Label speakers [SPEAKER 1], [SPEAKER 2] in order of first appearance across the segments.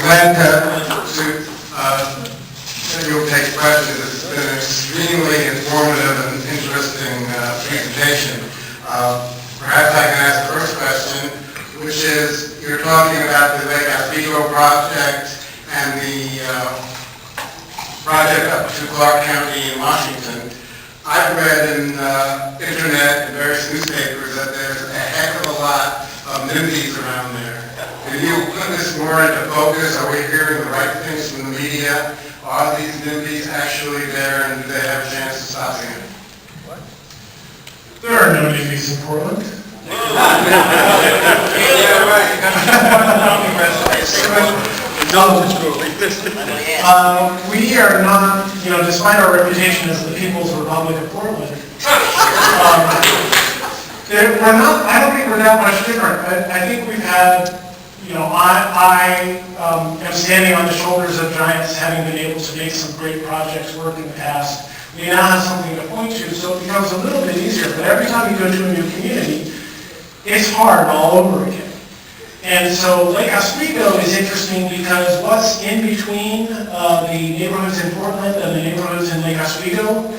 [SPEAKER 1] glad that you'll take questions. It's been an extremely informative and interesting presentation. Perhaps I can ask the first question, which is, you're talking about the Lake Oswego project and the project up to Clark County in Washington. I've read in internet and various newspapers that there's a heck of a lot of NIMBYs around there. Can you put this more into focus? Are we hearing the right things from the media? Are these NIMBYs actually there, and do they have a chance of stopping it? What?
[SPEAKER 2] There are no NIMBYs in Portland.
[SPEAKER 1] Yeah, right.
[SPEAKER 2] We are not, despite our reputation as the People's Republic of Portland, we're not, I don't think we're that much different. I think we've had, I am standing on the shoulders of giants, having been able to make some great projects work in the past. We now have something to point to, so it becomes a little bit easier. But every time you go to a new community, it's hard all over again. And so Lake Oswego is interesting because what's in between the neighborhoods in Portland and the neighborhoods in Lake Oswego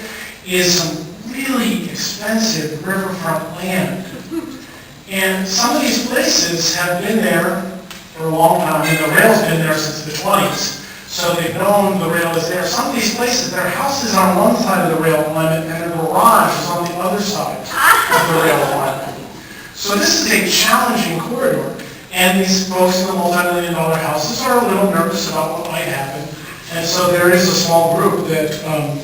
[SPEAKER 2] is some really expensive riverfront land. And some of these places have been there for a long time, and the rail's been there since the 20s. So they've known the rail is there. Some of these places, their houses are on one side of the rail alignment and their garage is on the other side of the rail alignment. So this is a challenging corridor. And these folks in the multi-million-dollar houses are a little nervous about what might happen. And so there is a small group that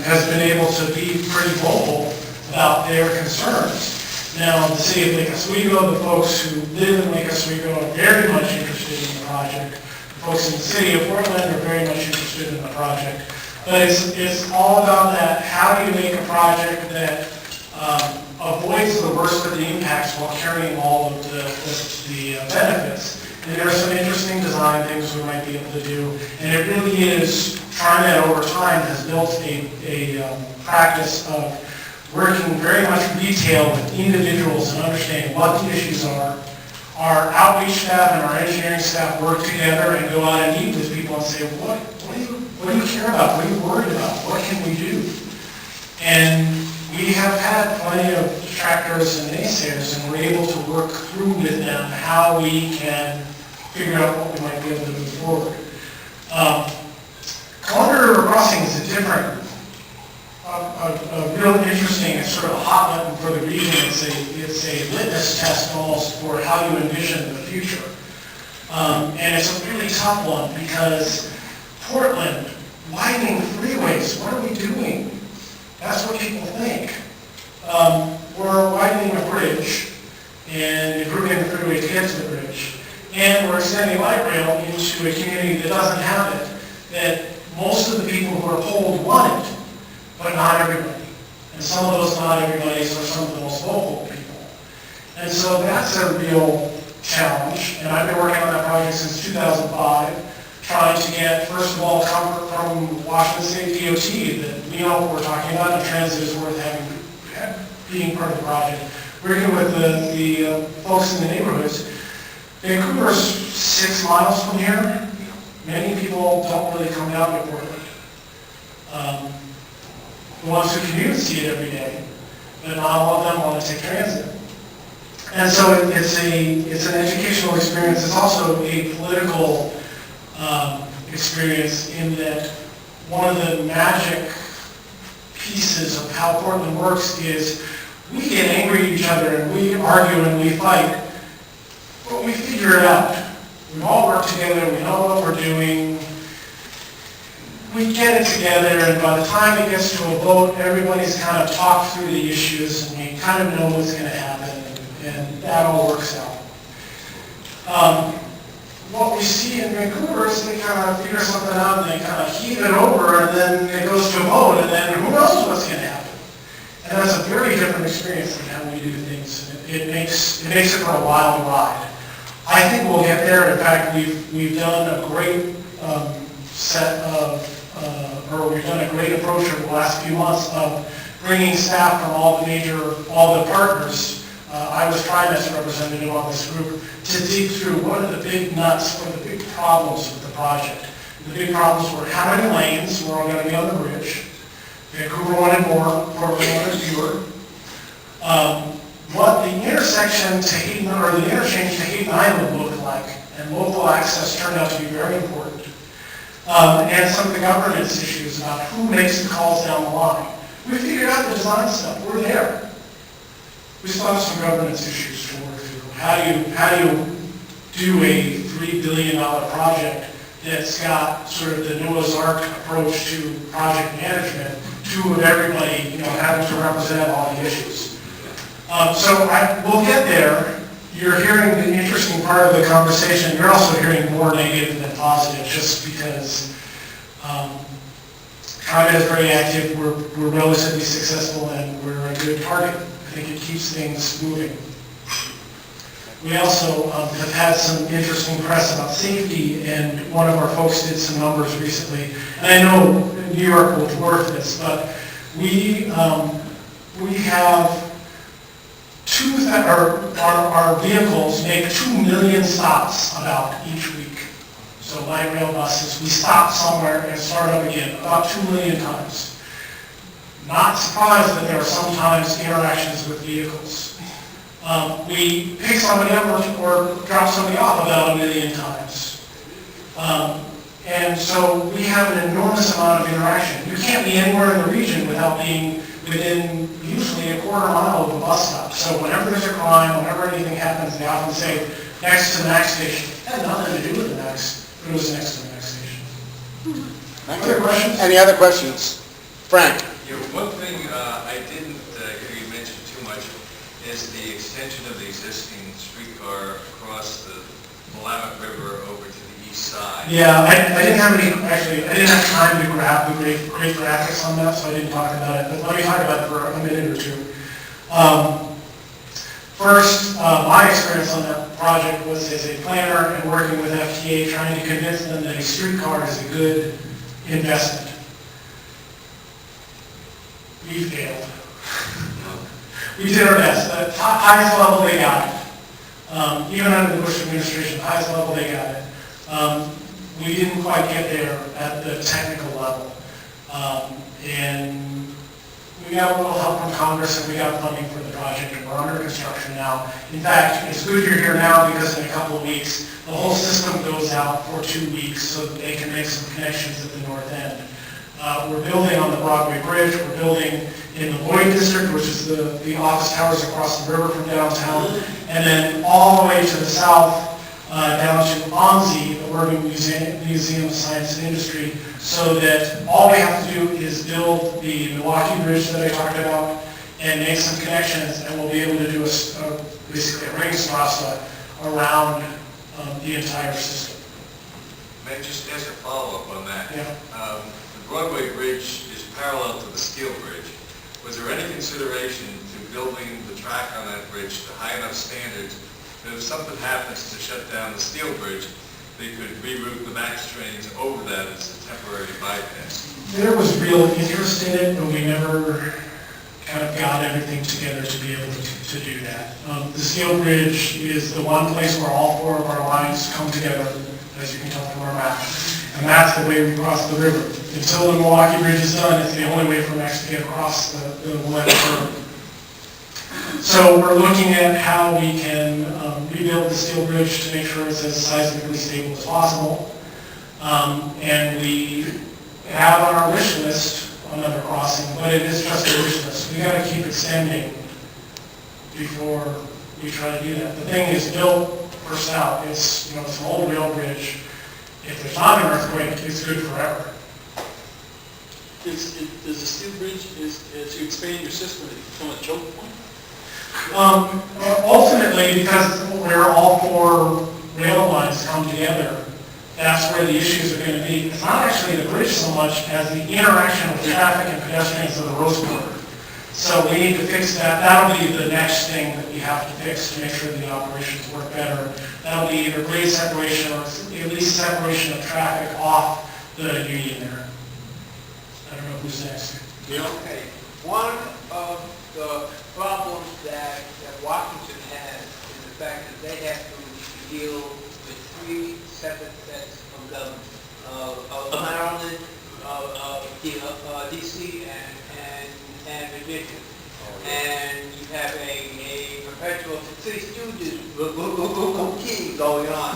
[SPEAKER 2] has been able to be pretty vocal about their concerns. Now, the city of Lake Oswego, the folks who live in Lake Oswego are very much interested in the project. The folks in the city of Portland are very much interested in the project. But it's all about that. How do you make a project that avoids the worst of the impacts while carrying all of the benefits? And there are some interesting design things we might be able to do. And it really is, TriMet over time has built a practice of working very much retail with individuals and understanding what the issues are. Our outreach staff and our engineering staff work together and go out and meet with people and say, what do you care about? What are you worried about? What can we do? And we have had plenty of detractors and naysayers, and we're able to work through with them how we can figure out what we might be able to move forward. Columbia River Crossing is a different, a real interesting and sort of a hot button for the region. It's a litmus test almost for how you envision the future. And it's a really tough one because Portland, widening freeways, what are we doing? That's what people think. We're widening a bridge and improving the freeway to get to the bridge. And we're extending light rail into a community that doesn't have it, that most of the people who are polled want it, but not everybody. And some of those not everybody's are some of the most vocal people. And so that's a real challenge. And I've been working on that project since 2005, trying to get, first of all, comfort from Washington State DOT that we know what we're talking about, and transit is worth being part of the project. Working with the folks in the neighborhoods. Vancouver's 6 miles from here. Many people don't really come down to Portland. The ones who commute see it every day, but not all of them want to take transit. And so it's an educational experience. It's also a political experience in that one of the magic pieces of how Portland works is we get angry at each other and we argue and we fight, but we figure it out. We all work together, we know what we're doing, we get it together, and by the time it gets to a vote, everybody's kind of talked through the issues and we kind of know what's going to happen, and that all works out. What we see in Vancouver is they kind of figure something out and they kind of heave it over and then it goes to a vote and then who knows what's going to happen. And that's a very different experience than how we do things. It makes it for a wild ride. I think we'll get there. In fact, we've done a great we've done a great approach over the last few months of bringing staff from all the partners. I was TriMet's representative on this group to dig through what are the big nuts, what are the big problems with the project. The big problems were how many lanes were going to be on the bridge. Vancouver wanted more, Portland wanted fewer. What the intersection to Hayden, or the interchange to Hayden Island looked like, and local access turned out to be very important. And some of the governance issues about who makes the calls down the line. We figured out the design stuff. We're there. We still have some governance issues to work through. How do you do a $3 billion project that's got sort of the Noah's Ark approach to project management, of everybody, having to represent all the issues. We'll get there. You're hearing the interesting part of the conversation. You're also hearing more negative than positive, just because TriMet is very active. We're relatively successful, and we're a good target. I think it keeps things moving. We also have had some interesting press about safety, and one of our folks did some numbers recently. And I know New York will dwarf this, but we have our vehicles make 2 million stops about each week. So light rail buses, we stop somewhere and start up again about 2 million times. Not surprised that there are sometimes interactions with vehicles. We pick somebody up or drop somebody off about 1 million times. And so we have an enormous amount of interaction. You can't be anywhere in the region without being within usually a quarter mile of a bus stop. So whenever there's a crime, whenever anything happens, they often say, next to the next station. It had nothing to do with the next, but it was next to the next station. Other questions?
[SPEAKER 3] Any other questions? Frank?
[SPEAKER 4] Yeah, one thing I didn't hear you mention too much is the extension of the existing streetcar across the Willamette River over to the east side.
[SPEAKER 2] Yeah, I didn't have time to grab the great graphics on that, so I didn't talk about it, but let me talk about it for a minute or two. First, my experience on that project was as a planner and working with FTA, trying to convince them that a streetcar is a good investment. We failed. We did our best. At the highest level, they got it. Even under the Bush administration, the highest level, they got it. We didn't quite get there at the technical level. And we got a little help from Congress, and we got funding for the project, and we're under construction now. In fact, it's good you're here now because in a couple of weeks, the whole system goes out for 2 weeks so that they can make some connections at the north end. We're building on the Broadway Bridge. We're building in the Lloyd District, which is the office towers across the river from downtown, and then all the way to the south, down to OMSI, the Oregon Museum of Science and Industry, so that all we have to do is build the Milwaukee Bridge that I talked about and make some connections, and we'll be able to do basically a Ringstrasse around the entire system.
[SPEAKER 4] May I just ask a follow-up on that?
[SPEAKER 2] Yeah.
[SPEAKER 4] The Broadway Bridge is parallel to the Steel Bridge. Was there any consideration to building the track on that bridge to high enough standards that if something happens to shut down the Steel Bridge, they could reroute the MAX trains over that as a temporary bypass?
[SPEAKER 2] There was real interest in it, but we never kind of got everything together to be able to do that. The Steel Bridge is the one place where all 4 of our lines come together, as you can tell from our map. And that's the way we cross the river. Until the Milwaukee Bridge is done, it's the only way for MAX to get across the Willamette River. So we're looking at how we can rebuild the Steel Bridge to make sure it's as seismically stable as possible. And we have on our wish list another crossing, but it is just a wish list. We got to keep extending before we try to do that. The thing is built first out. It's an old rail bridge. If there's not an earthquake, it's good forever.
[SPEAKER 5] Does the Steel Bridge to expand your system become a choke point?
[SPEAKER 2] Ultimately, because where all 4 rail lines come together, that's where the issues are going to be. It's not actually the bridge so much as the interaction with traffic and pedestrians of the Rose Quarter. So we need to fix that. That'll be the next thing that we have to fix to make sure the operations work better. That'll be either grade separation or at least separation of traffic off the Union there. I don't know who's next.
[SPEAKER 5] Yeah.
[SPEAKER 6] Okay, one of the problems that Washington has is the fact that they have to deal with 3 separate sets Maryland, DC, and Virginia. And you have a perpetual three stooges routine going on.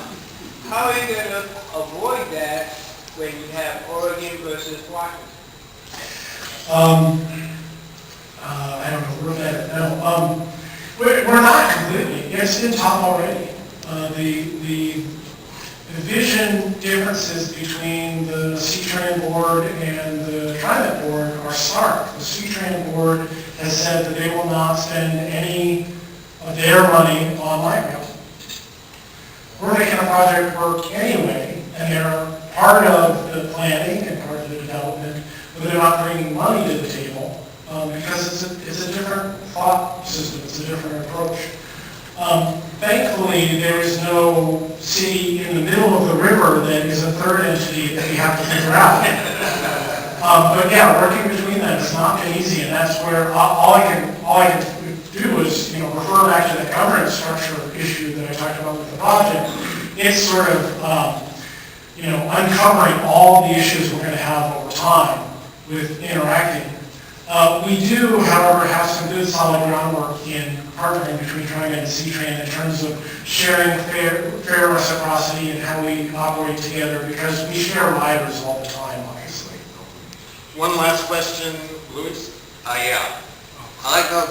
[SPEAKER 6] How are you going to avoid that when you have Oregon versus Washington?
[SPEAKER 2] I don't know, where that, no, we're not completely, it's been taught already. The vision differences between the C-TRAN board and the TriMet board are stark. The C-TRAN board has said that they will not spend any of their money on light rail. We're making a project work anyway, and they're part of the planning and part of the development, but they're not bringing money to the table because it's a different thought system, it's a different approach. Thankfully, there is no city in the middle of the river that is a third entity that we have to figure out. But yeah, working between them has not been easy, and that's where all I can do is refer back to the governance structure issue that I talked about with the project. It's sort of uncovering all the issues we're going to have over time with interacting. We do, however, have some good solid groundwork in partnering between TriMet and C-TRAN in terms of sharing fair reciprocity and how we operate together, because we share riders all the time, obviously.
[SPEAKER 3] One last question, Louis?
[SPEAKER 7] Yeah. I'd like to know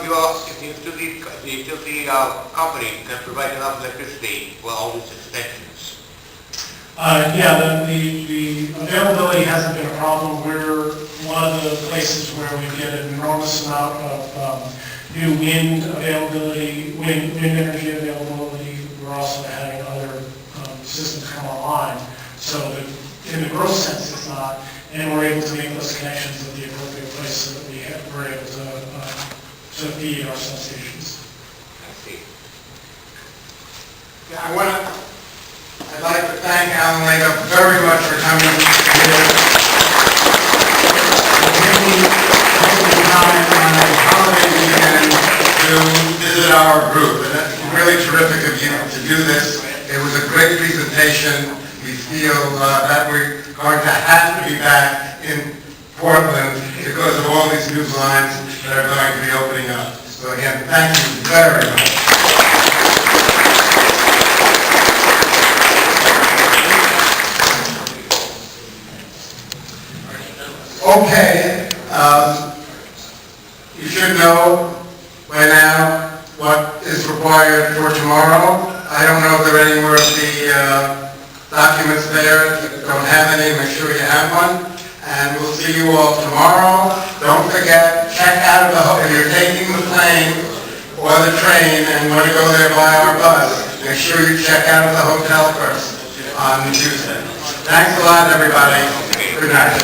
[SPEAKER 7] if the utility company can provide enough electricity for all these extensions.
[SPEAKER 2] Yeah, the availability hasn't been a problem. We're one of the places where we get an enormous amount of new wind availability, wind energy availability. We're also having other systems come online. So that in the gross sense, it's not, and we're able to make those connections at the appropriate place so that we're able to feed our substations.
[SPEAKER 7] I see.
[SPEAKER 1] Yeah, I'd like to thank Alan Lehto very much for coming here. Taking time on a holiday weekend to visit our group. And it's really terrific of you to do this. It was a great presentation. We feel that we're going to have to be back in Portland because of all these new lines that are going to be opening up. So again, thank you very much. Okay, you should know by now what is required for tomorrow. I don't know if there are any more of the documents there. If you don't have any, make sure you have one. And we'll see you all tomorrow. Don't forget, check out of the hotel. If you're taking the plane or the train and want to go there by our bus, make sure you check out of the hotel first on Tuesday. Thanks a lot, everybody. Good night.